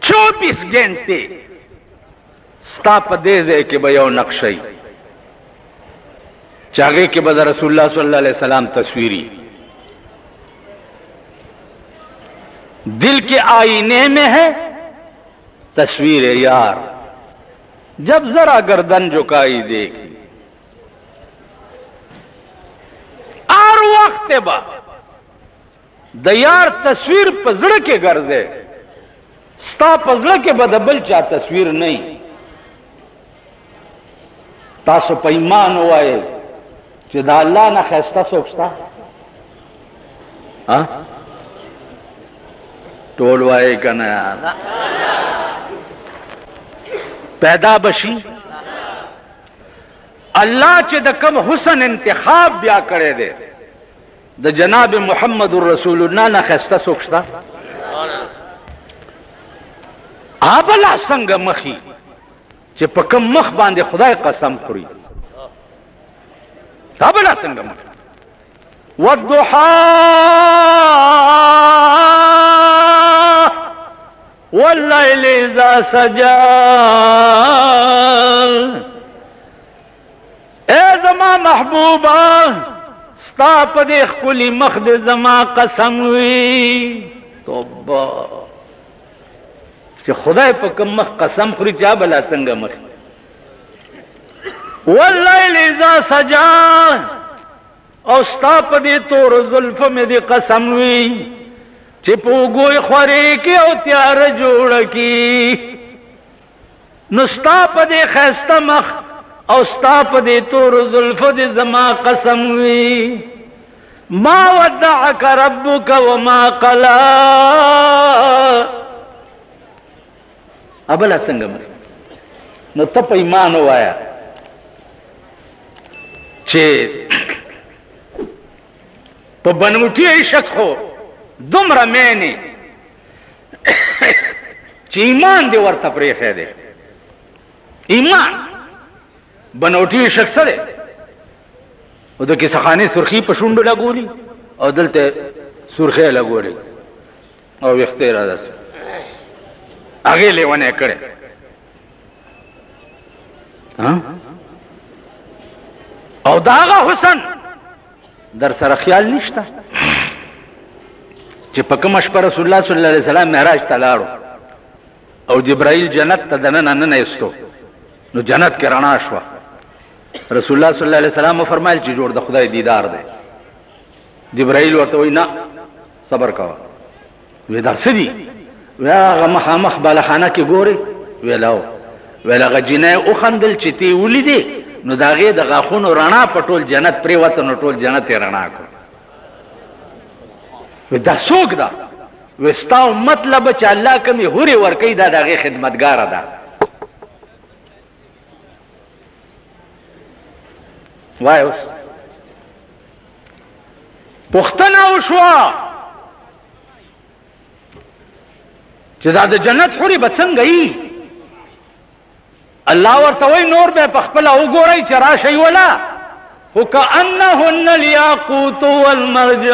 24 घंटे ستا په دې ځای کې به یو نقشي چاغه کې به رسول الله صلی الله علیه وسلم تصویری دل کے آئینے میں ہے تصویر یار جب ذرا گردن جھکائی دیکھی اور وقت با د یار تصویر پزړه کې ګرځي ستا پزړه کې بدبل چا تصویر نه تاسو په ایمان وایي چې دا الله نه خسته سوچتا ها ټول وایي کنه پیدا بشي الله چې د کوم حسن انتخاب بیا کړی دی د جناب محمد رسول الله نه خسته سوچتا ابلا څنګه مخي چې په کوم مخ باندې خدای قسم خوري ابلا څنګه مخ والضحى والليل اذا سجى اے زما محبوبا ستا په دې خپل مخ دې زما قسم وي توبه چې خدای په کوم مخ قسم خوري چا بلا څنګه مخ والليل اذا سجى او ستا په دې تور زلف مې دې قسم وي چې پوګوي خوري کې او تیار جوړ کی نو ستا په دې خسته مخ او ستا په دې تور زلف دې زما قسم وي ما ودعك ربك وما قلى ابلا څنګه نو ته په ایمان وایا چې په بنوټي عشق خو دومره مینه چې ایمان دې ورته پرې خېده ایمان بنوټي عشق سره او د کیسخانه سرخی په شونډو لګولي او دلته سرخه لګولي او اختیار ده هغه لیونه کړه ها او داغه حسن در سره خیال نشته چې په کوم شپه رسول الله صلی الله علیه وسلم معراج ته لاړو او جبرائیل جنت ته دننه نه ایستو نو جنت کې رڼا شو رسول الله صلی الله علیه وسلم فرمایل چې جوړ د خدای دیدار دی جبرائیل ورته وای نه صبر کوه ودا سدي هغه مخامخ بالخانه کې ګوري ویلاو ویلغه جنې او خندل چې تی ولیدي نو داغه د غاخونو رڼا پټول جنت پرې وته نو ټول جنت رڼا کو ودا څوک دا وستاو مطلب چې الله کمی هوري ور کوي دا دغه خدمتګار ده وای اوس پختنه وشوا چې دا د جنت حوري به څنګه ای الله ورته وای نور به پخپل وګورئ چې راشي ولا وكأنهن الياقوت والمرجان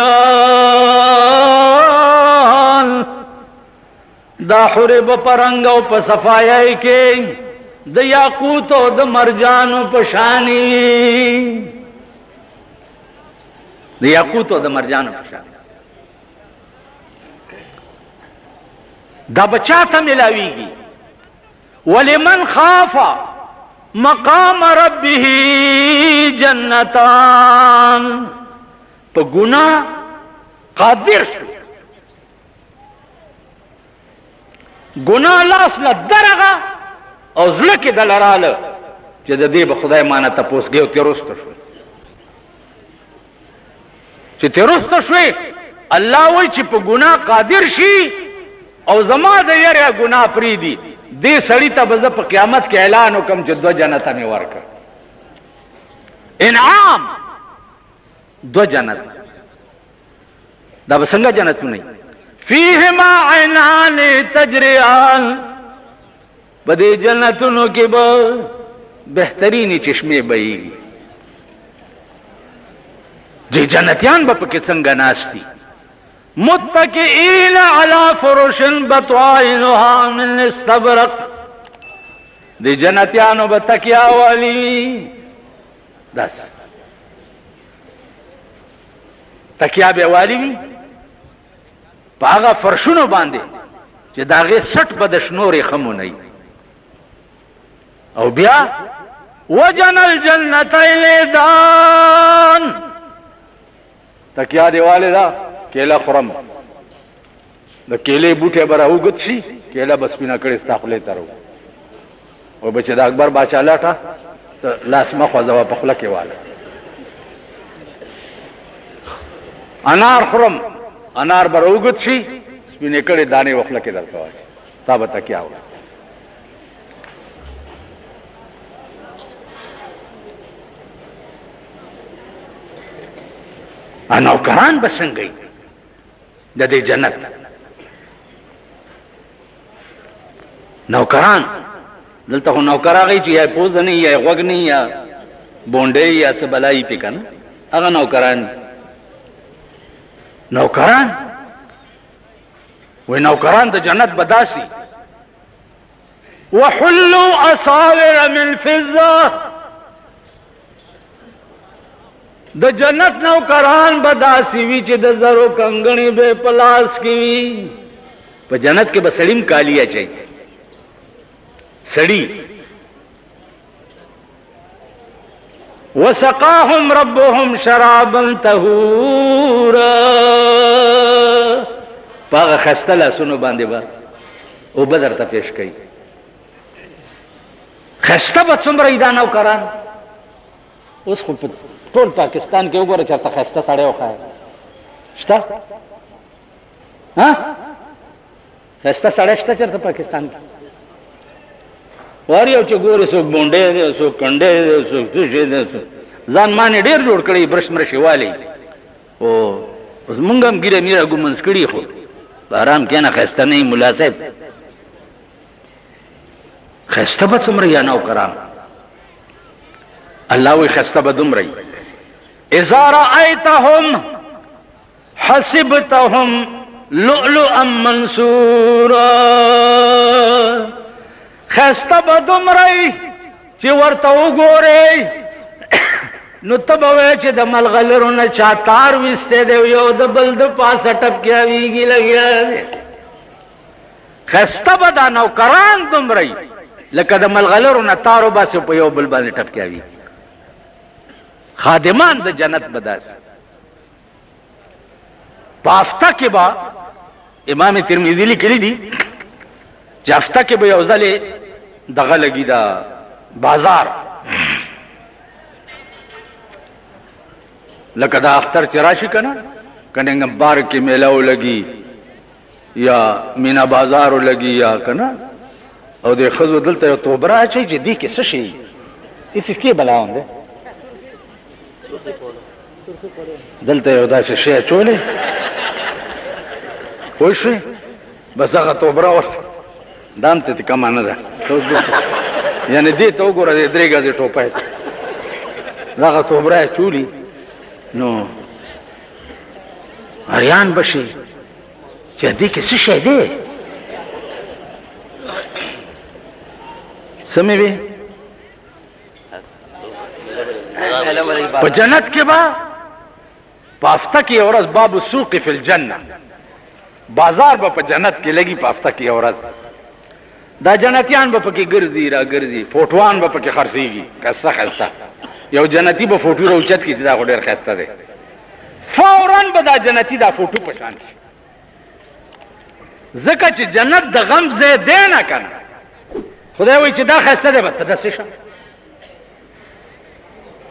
دا حوري به پرنګ او په صفایي کې د یاقوت او د مرجان په شانی د یاقوت او د مرجان په شانی دا بچا ته ملاویږي ولمن خاف مقام ربه جنتان په ګناه قادر شو ګناه لاس له درغه او زړه کې دلراله چې د دې به خدای مانه تاسو ګیو تیروسته شو چې تیروسته شوي الله وای چې په ګناه قادر شي او زما د یاره ګناه پری دي دې سړی ته به په قیامت کې اعلان وکم چې دو جنت مې ورکړ انعام دو جنت دا به څنګه جنت نه فیهما عینان تجریان په دې جنتونو کې به بهترینی چشمه بهیږي چې جنتیان به پکې څنګه ناشتي متکئین علی فرش بطائنها من استبرق، دی جنتیانو به تکیا والی داس تکیا به والی وی په هغه فرشونو باندې چې داغه سټ به د شنورې خمونی او بیا وجن الجنتین دان تکیا دی والدا کیلا خرم د کیلې بوټه برا وګت شي کیلا بس پینا کړي استخلې ترو او بچ د اکبر باچا لاټه لاس مخه زوا په خله کې واله انار خرم انار بر وګت شي سپینې کړي دانه وخله کې درته وای تا به تکیا و نوکران بسنگئی د دې جنت نوکران دلته خو نوکر هغه چې یا پوز نه یا غوږ نه یا بونډې یا څه بلای پې کنه هغه نوکران وې نوکران د جنت بداسي وحلوا اصاور من فضه د جنت نوکران بداسي وی چې د زرو کنګڼې به پلاس کی وی په جنت کې بسړیم کالیا چي سړی وسقاهم ربهم شرابا طهورا پاغه خستله سونو باندې با او بدر ته پیش کړي خسته به څومره ایدا نوکران اوس خو ټول پاکستان کې وګوره چرته خسته سړی وخایي شته ها خسته سړی شته چرته پاکستان کې واری او چې ګوره څوک بونډې دی څوک کنډې دی څوک توشې دی ځان مانې ډېر جوړ کړی برش مرشې والی او اوس مونږ هم ګیره میره ګومنځ کړي خو په ارام کښېنه خسته نه یې ملا صاحب خسته به څومره یا نوکران الله وی خسته به دومره اذا رأيتهم حسبتهم لؤلؤا منثورا خسته به دومره چې ورته وګورئ نو ته به وایې چې د ملغلرو نه چا تار ویستی دی یو د بل د پاسه ټپکیاویږي لګیا دی خسته به دا نوکران دومره لکه د ملغلرو نه تار وباسي په یو بل باندې ټپکیاوي خادمان د جنت بداس پافتا کې با امام ترمذی لیکلی دي چې هفته کې به یو ځلې دغه لګي دا بازار لکه دا اختر چې راشي کنه کنه بار کې میلاو لګي یا مینا بازار لګي یا کنه او د خزو دلته یو توبره اچي چې دی کې څه شي هیڅ کې بلاون ده دلته یو داسې شی اچولې پوه شوې بس هغه توبره ورته دام ته کمه نه ده یعنی دې ته وګوره د درې ګزې ټوپی دغه توبره یې چولي نو اریان بشي چې دې کې څه شی دی سمې وې په جنت کې با پافته کې ورځ باب السوق فی الجنه بازار به په جنت کې لګي پافته کې ورځ دا جنتیان به پکې ګرځي را ګرځي فوټوان به پکې خرڅيږي کسه خسته یو جنتی به فوټو روچت کې دا ډېر خسته دی فورا به دا جنتی دا فوټو پشان شي ځکه چې جنت د غم ځای دی نه کنه خدای وایي چې دا خسته دی به ته داسې شه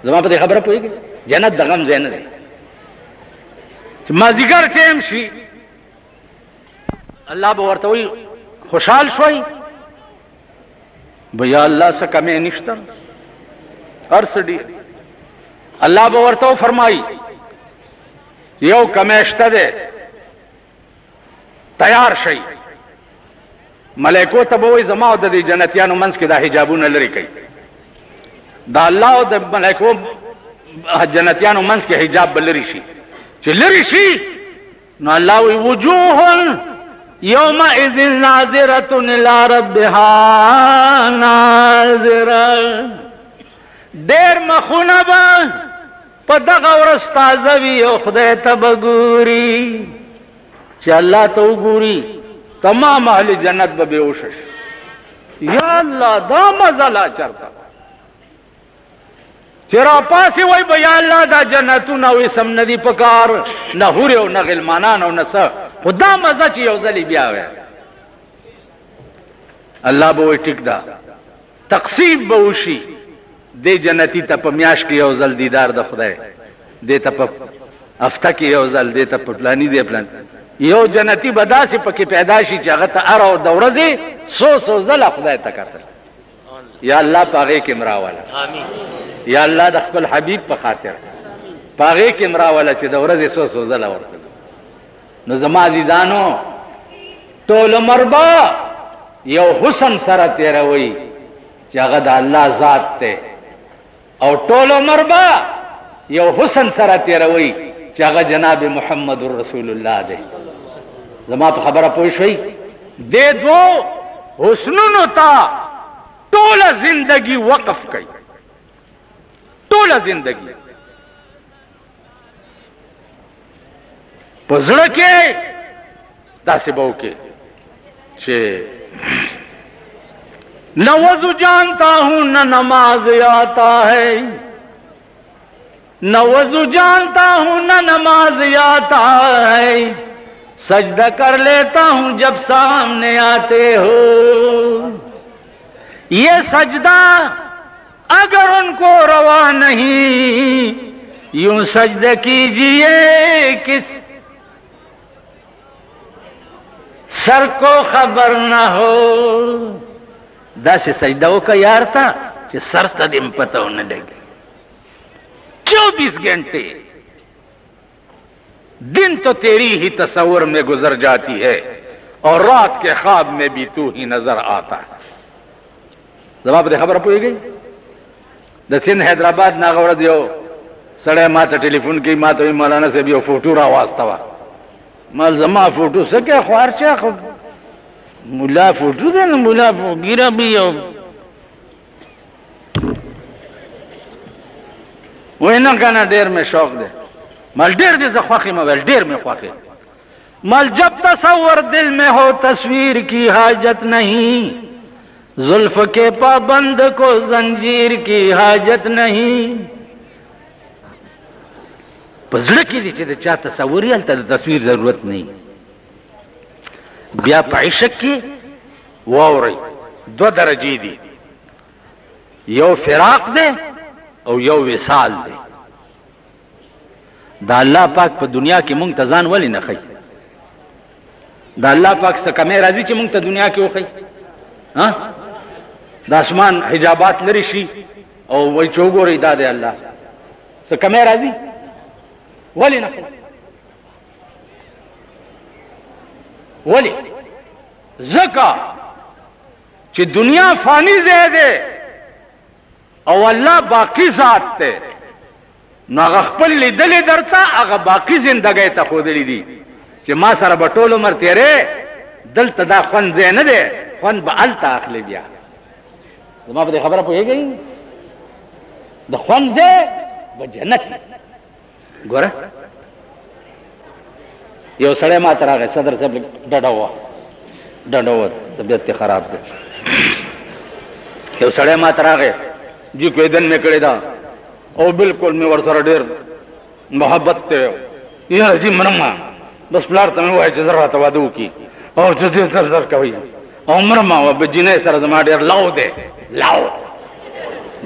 زما په دې خبره پوهېږي جنت د غم ځای نه دی چې مازدیګر ټیم شي الله به ورته وایي خوشحال شوي بیا الله څه کمې نشته هر څه ډېر الله به ورته فرمایي یو کمې شته دی تیار شئ ملائکو ته به وایي زما او د دې جنتیانو منځ کې دا حجابونه لرې کوي دا الله او د ملائکو جنتیانو منځ کې حجاب به لرې شي چې لرې شي نو الله وی وجوه یومئذ ناظرة الى ربها ناظرة. ډیر مخونه به په دغه ورځ تازه وي او خدای ته به ګوري. چې الله ته وګوري تمام اهل جنت به بېهوشه شي. یا الله دا مزه لا چرته چې راپاسې وای به یا الله دا جنتونه او اسم نه دي پکار، نه حورې او نه غلمانان او نه څه، خو دا مزه چې یو ځلې بیا وی. الله به وایي ټیک ده، تقسیم به وشي دې جنتی ته په میاشت کې یو ځل دیدار د خدای، دې ته په هفته کې یو ځل، دې ته په پلاني دی پلان. یو جنتی به داسې پکې پیدا شي چې هغه ته هره او د ورځې 100 ځله خدای ته کتل. یا الله په هغې کې مراوله، یا الله د خپل حبیب په خاطر په هغې کې مراوله چې د ورځې 100 ځله ورته. نو زما عزیزانو ټول عمر به یو حسن سره تېروئ چې هغه د الله ذات دی، او ټول عمر به یو حسن سره تېروئ چې هغه جناب محمد رسول الله دی. زما په خبره پوه شئ؟ دې دوو حسنونو ته ټوله زندگی وقف کړئ، ټوله زندگی په زړه کې داسې به وکړئ چې نہ وضو جانتا ہوں نہ نماز آتا ہے، نہ وضو جانتا ہوں نہ نماز آتا ہے، سجدہ کر لیتا ہوں جب سامنے آتے ہو. یہ سجدہ اگر ان کو روا نہیں یوں سجدہ کیجئے کس سر کو خبر نہ ہو. داسې سجده وکړه یار ته چې سر ته دې پته ونه لګي. 24 घंटे दिन तो तेरी ही तस्वर में गुजर जाती है और रात के ख्वाब में भी तू ही नजर आता है. زما په خبره پوهېږئ؟ د سند حیدرآباد نه هغه ورځ یو سړی ما ته ټلیفون کوي، ما ته وایي مولانا صاحب یو فوټو راواستوه. مال زما فوټو څه کوي خوار شه، خو مولا فوټو دی نو مولا ګیره به یو وایي نه که نه ډېر مې شوق دی. مال ډېر دی زه خوښ یم ویل ډېر مې خوښ یم. مال جب تصور دل میں ہو تصویر کی حاجت نہیں، زلف کے پابند کو زنجیر کی حاجت نہیں. په زړه کې دی چې د چا تصور یې هلته د تصویر ضرورت نه. بیا په عشق کې واورئ 2 درجې دي، یو فراق دی او یو وصال دی. دا الله پاک په دنیا کې مونږ ته ځان ولې نه ښیي؟ دا الله پاک څه کمی راځي چې مونږ ته دنیا کې وښیي؟ د اسمان حجابات لرې شي او وایي چې وګورئ دا دی الله، څه کمی راځي؟ ولې نه ښیي؟ ولې؟ ځکه چې دنیا فانی ځای دی او الله باقی ذات دی. نو هغه خپل لیدلې درته هغه باقی زندګۍ ته ښودلي دي چې ما سره به ټول عمر تېرې، دلته دا خوند ځای نه دی، خوند به هلته اخلي. بیا زما په دې خبره پوهېږئ؟ د خوند ځای به جنت. ګوره یو سړی ما ته راغی، صدر صاحب ډډه وه، طبیعت یې خراب دی. یو سړی ما ته راغی، جی کویدن مې کړې ده او بالکل مې ورسره ډېر محبت دی. یا جی مرمه بس پلار ته مې ووایه چې زه راته واده وکړي او چې دې زر زر کوي او مرمه وه بجینۍ سره زما ډېر لو دی. لو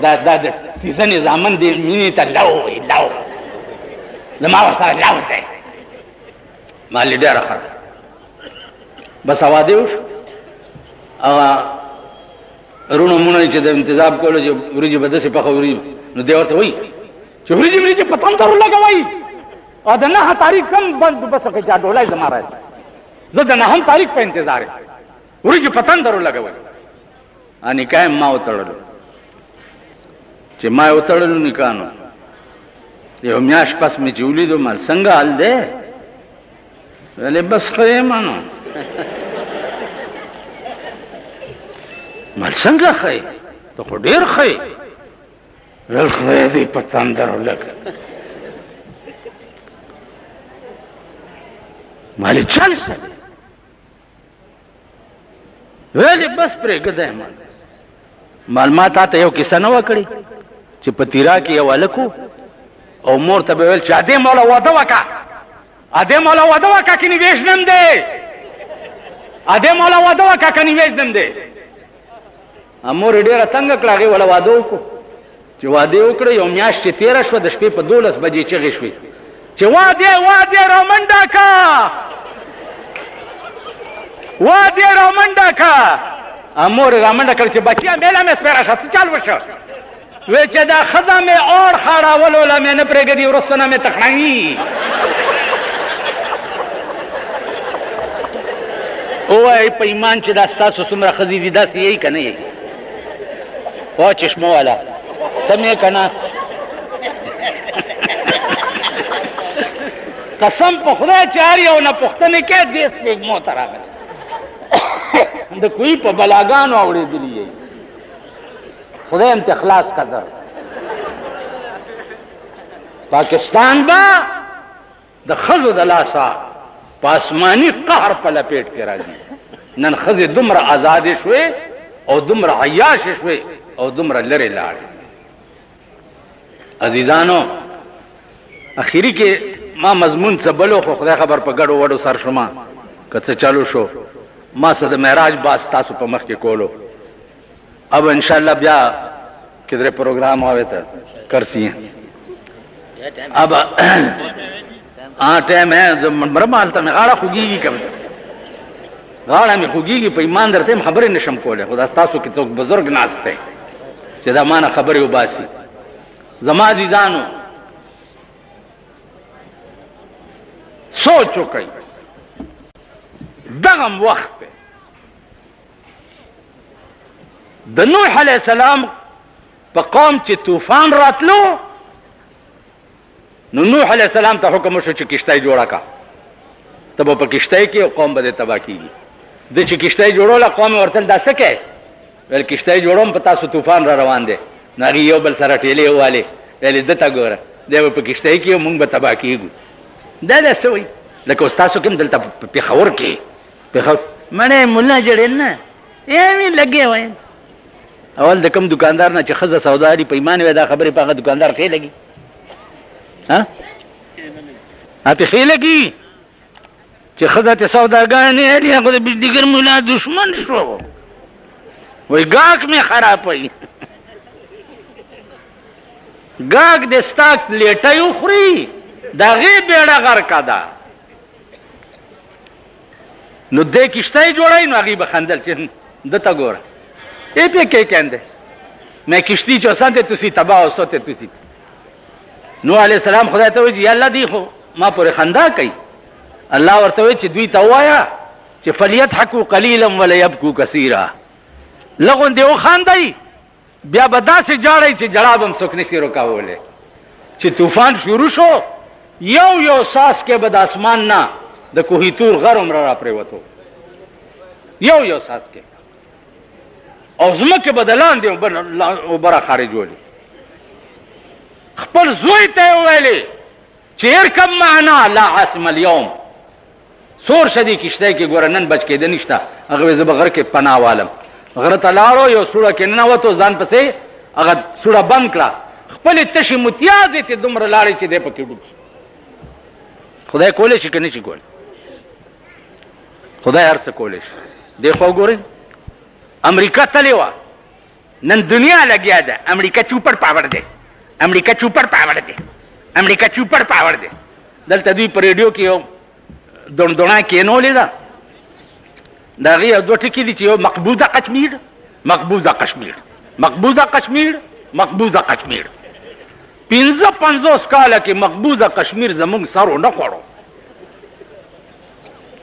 دا د تیزنې زامن دی، مینې ته لو وایي، لو زما ورسره لو دی. ما لې ډېره ښه بس واده وشو. هغه رونو مونږ چې د انتظام کولو چې وریجې به داسې پخه وریجې، نو دی ورته وایي چې وریجې په تندر ولګوئ او د 9 تاریخ کم بند بس کې چا ډولای زما راځي، زه د 9 تاریخ په انتظار یم، وریجې په تندر ولګوئ. نکاح ما وتړلو، چې ما یې وتړلو نکاح نو یو میاشت پس مې چې ولیدو مال څنګه حال دی؟ ویلې بس ښه یې منو. مال څنګه ښه یې؟ ته خو ډېر ښه یې. ویل خدای دې په تندر ولګه. مالې چل څه دی؟ ویلې بس پرېږده یې مال. مال ما تا ته یو کیسه نه وه کړې چې په تیرا کې یو هلک و او مور ته به ویل چې ادې موله واده وکړه، ادې موله واده وکړه که نیویژنم دی، ادې موله واده وکړه که نیویژنم دی. مور یې ډېره تنګه کړه، هغې وله واده وکړو. چې واده یې وکړه یو میاشت چې تېره شوه، د شپې په 12 بجې چغې شوې چې واده رامنډه که، واده رامنډه که. مور یې رامنډه کړه چې بچیه میله مې سپېره شه، څه چل وشه؟ وی چې دا ښځه مې اور خاړولو له مې نه پرېږدي، وروسته نه مې تکړوي. ووایئ په ایمان چې دا ستاسو څومره ښځې دي داسې یې که نه یې؟ وا چشمه والا ته مې که نه؟ قسم په خدای چې هر یو نه پوښتنې کې دې سپېږمو ته راغلی د کوی په بلاګانو اورېدلي یې. خدای هم ته خلاص کړه. پاکستان به د ښځو د لاسه په آسماني قهر په لپیټ کې راځي. نن ښځې دومره ازادې شوې او دومره عیاشې شوې او دومره لرې لاړې. عزیزانو اخري کې ما مضمون څه بلو، خو خدای خبر په ګډو وډو سر شوما که څه چالو شو. ما څه د معراج باز تاسو په مخ کې کولو. اب انشاءاللہ بیا کدھر پروگرام ہوئے تھا کرسی ہیں. اب ہاں ٹائم ہے مرمالتا میں غاڑا خوگی گی کب غاڑا میں خوگی گی پہ ایمان درتے ہم خبریں نشم کولے. خدا ستاسو کی تو بزرگ ناستے چدا مانا خبریں باسی. زما دیدانو سوچو کئی دغم وقت د نوح علیہ السلام په قوم چې طوفان راتلو، نو نوح علیہ السلام ته حکم وشو چې کشتی جوړه کا. ته به په کشتی کې قوم به دې تباه کېږي. د چې کشتی جوړوله قوم ورته دا څه کوې؟ ویل کشتی جوړوم په تاسو طوفان را روان دی. نو هغې یو بل سره ټېلې ووالې، ویلې ده ته ګوره دی به په کشتی کې موږ به تباه کېږو. دا دا څه وایي؟ لکه اوس تاسو کې هم دلته په پېښور کې پېښور مړی ملا جړېل نه یې لګې وایم. اول د کم دکاندار نه چې ښځه سوداري په ایمان وی دا خبرې په هغه دکاندار ښې لګي؟ ته ښې لګي چې ښځه ته سوداګانې هلي هغه د بزدګر ملا دشمن شو. وایي ګاک مې خرابوي، ګاک د ستا لیټۍ وخوري، د هغې بیړه غرقه ده. نو دې کشتی جوړوي، نو هغې به خندل چې ده ته ګوره یہ پہ کیا کہندے میں کشتی چوسان تے تسی تباہ ہوسو تے تسی. نوح علیہ السلام خدا ته وی یا الله دی خو ما پورې خندا کوي. الله ورته وی چې دوی ته وایا چې فلیضحکوا قلیلا ولیبکوا کثیرا. لغون دی وخاندای بیا به داسې جاړی چې جړا به هم څوک نشي روکولی. چې طوفان شروع شو یو ساس کې به د اسمان نه د کوهي تور غر عمره را پرېوتو، یو ساس کې، او زمکه به د لاندې اوبه را خارجولې. خپل زوی ته یې وویلې چې ارکب معنا لا عاصم اليوم. سور شدی کشتی کې ګوره نن بچ کېده نشته. هغه وی زه به غره کې پناه والم. غره ته لاړو، یو سوړه کې ننوتو، ځان پسې هغه سوړه بند کړه، خپلې تشې متیازې ته دومره لاړې چې دی پکې ډوب شي. خدای کولی شي که نه شي کولی؟ خدای هر څه کولی شي. دی خو وګورئ امریکا تلې وه، نن دنیا لګیا ده امریکا چوپړ پاوړ دی، امریکا چوپړ پاوړ دی، امریکا چوپړ پاوړ دی. دلته دوی په ریډیو کې یو دڼدڼه کېنولې ده، د هغې یو دوه ټکي دي چې یو مقبوضه کشمیر، مقبوضه کشمیر، مقبوضه کشمیر، مقبوضه کشمیر. 55 کاله کې مقبوضه کشمیر زموږ سر ونه خوړو.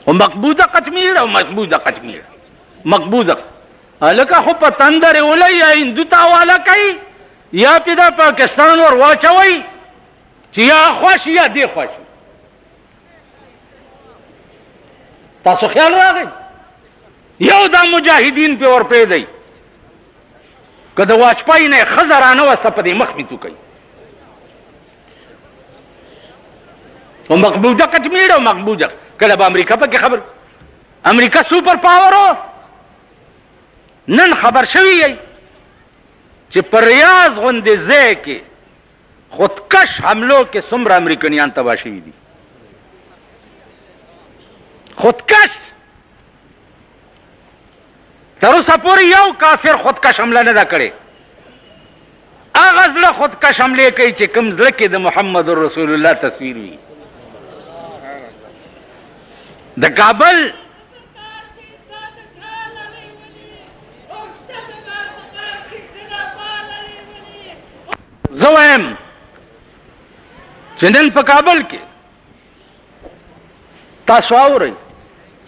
او مقبوضه کشمیر او مقبوضه کشمیر مقبوضه لکه خو په تندر ولې یا هندو ته حواله کوي یا پې د پاکستان ور واچوئ چې یا خوښ یا دې خوښ. تاسو خیال راغی یو دا مجاهدین په ور پیدای کله واجپای نه خزرانه واسطه په دې مخ می تو کوي او مقبوضه کشمیر او مقبوضه کله به امریکا په کې خبر امریکا سپر پاور نن خبر شوی ای چې پر ریاض غوندې ځای کې خودکش حملو کې څومره امریکایان تباه شوي دي خودکش تر اوسه پورې یو کافر خودکش حمله نه ده کړې هغه زړه خودکش حملې کوي چې کوم زړه کې د محمد رسول الله تصویر وي د کابل زویم چې نن په کابل کې تاسو اورئ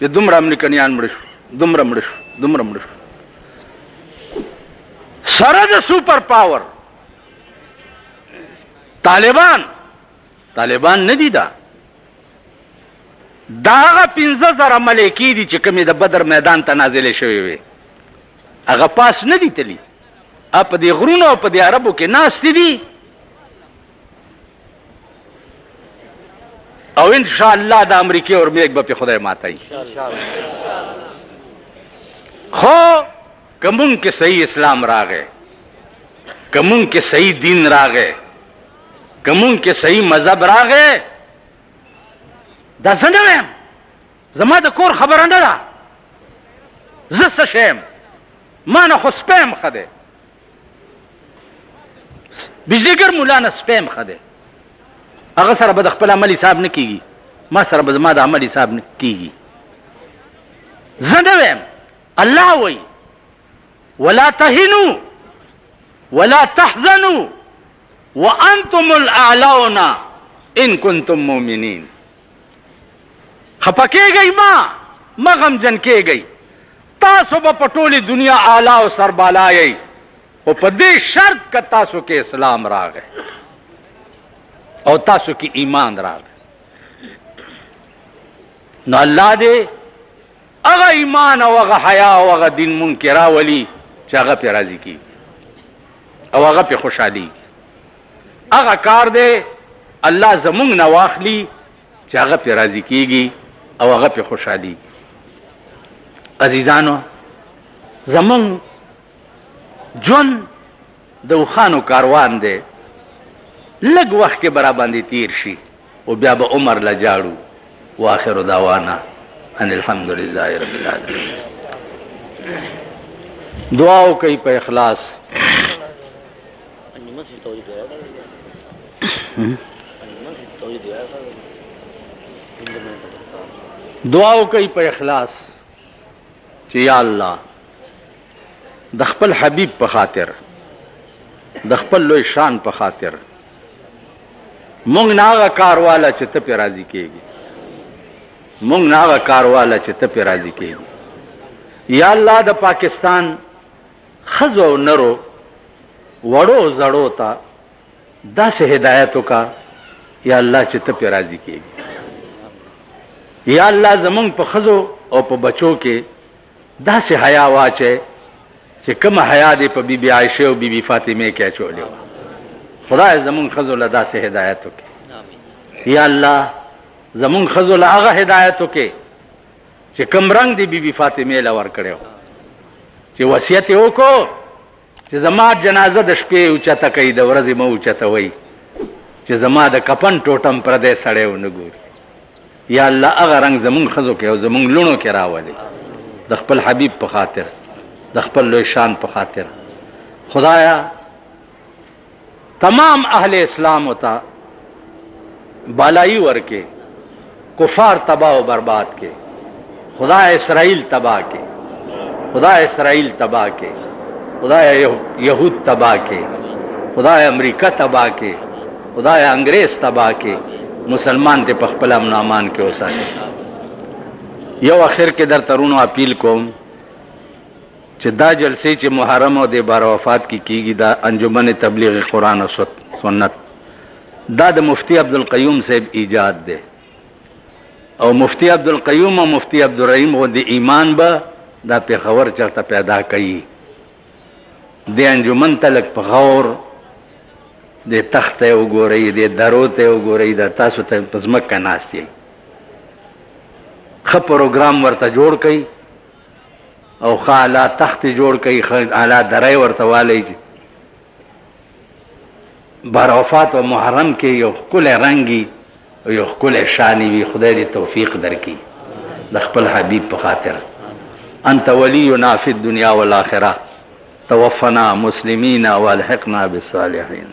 چې دومره امریکایان مړه شو دومره مړه شو دومره مړه شو سره د سپر پاور طالبان نه دي دا هغه 15,000 ملایکی دي چې کومې د بدر میدان ته نازلې شوې وي هغه پاس نه دي تلي په دې غرونو او په دې عربو کې ناستې دي او ان شاء الله د امریکای اور میک به خدای ماتای خو کومون کې صحیح اسلام راغې کومون کې صحیح دین راغې کومون کې صحیح مذهب راغې دا څنګه زما د کور خبره نه ده زه څه شم ما نه خو سپیم خده بجلیګر مولانا سپیم خده هغه سره به د خپل عمل حساب نه کیږي ما سره به زما د عمل حساب نه کیږي زه نه ویم الله وی ولا تهنوا ولا تحزنوا وانتم الاعلون ان كنتم مؤمنين خپکیږئ ما غمجن کیږئ تاسو به په ټولې دنیا اعلی او سربالا یئ او په دې شرط که تاسو کې اسلام راغی او تاسو کې ایمان راغی نو الله دې هغه ایمان او هغه حیا او هغه دین مونږ کې راولي چې هغه پې راضي کېږي او هغه پې خوشحالي هغه کار دی الله زمونږ نه واخلي چې هغه پې راضي کېږي او هغه پې خوشحالي عزیزانو زمونږ ژوند د اوښانو کاروان دی لږ وخت کې برا باندې تیر شي او بیا به عمر له جاړو واخر دعوانا ان الحمد لله رب العالمین دعا وکړئ په اخلاص دعا وکړئ په اخلاص چې یا الله د خپل حبیب په خاطر د خپل لوی شان په خاطر مونږ نه هغه کار والا چې ته پې راضي کېږي مونږ نه هغه کار والا چې ته پې راضي کېږي یا الله د پاکستان ښځو او نرو وړو زړو ته داسې هدایت وکړه یا الله چې ته پې راضي کېږي یا الله زمونږ په ښځو او په بچو کې داسې حیا واچې چې کومه حیا دې په بیبي عایشه او بیبي فاطمه کې اچولې وه خدای زمونږ ښځو له داسې هدایت وکړي یا الله زمونږ ښځو له هغه هدایت وکړي چې کوم رنګ دې بیبي فاطمه له ورکړی و چې وصیت یې وکړو چې زما جنازه د شپې اوچته کوي د ورځې مه اوچتوئ چې زما د کفن ټوټم پردی سړی ونه ګوري یا الله هغه رنګ زمونږ ښځو کې او زمونږ لوڼو کې راولي د خپل حبیب په خاطر د خپل لوی شان په خاطر خدایا تمام اهل اسلام ہوتا بالائی ورکے کفار تباہ و برباد کے خدا اسرائیل تباہ کے خدا اسرائیل تباہ کے خدا یہود تباہ کے خدا امریکہ تباہ کے خدا انگریز تباہ کے مسلمان تے پخپل امن امان کے ہو سکے یو اخر کے در ترون اپیل کوم چې دا جلسه چې محرم او د بار وفات کیږي دا انجمن تبلیغ قرآن او سنت دا د مفتی عبدالقیوم صاحب ایجاد ده او مفتی عبدالقیوم او مفتی عبدالرحیم و د ایمان به دا پیښور چرته پیدا کوي. د انجمن تلک په غور د تخت ته وګورئ، د درو ته وګورئ، د تاسو ته په ځمکه ناست یې. ښه پروګرام ورته جوړ کړئ او ښه اعلی تخت جوړ کړئ، ښه اعلی درې ورته والی چې برافات و محرم کې یو ښکلی رنګي او یو ښکلی شانې وي. خدای دې توفیق درکړي د خپل حبیب په خاطر. انت ولینا فی الدنیا والآخرة توفنا مسلمین والحقنا بالصالحین.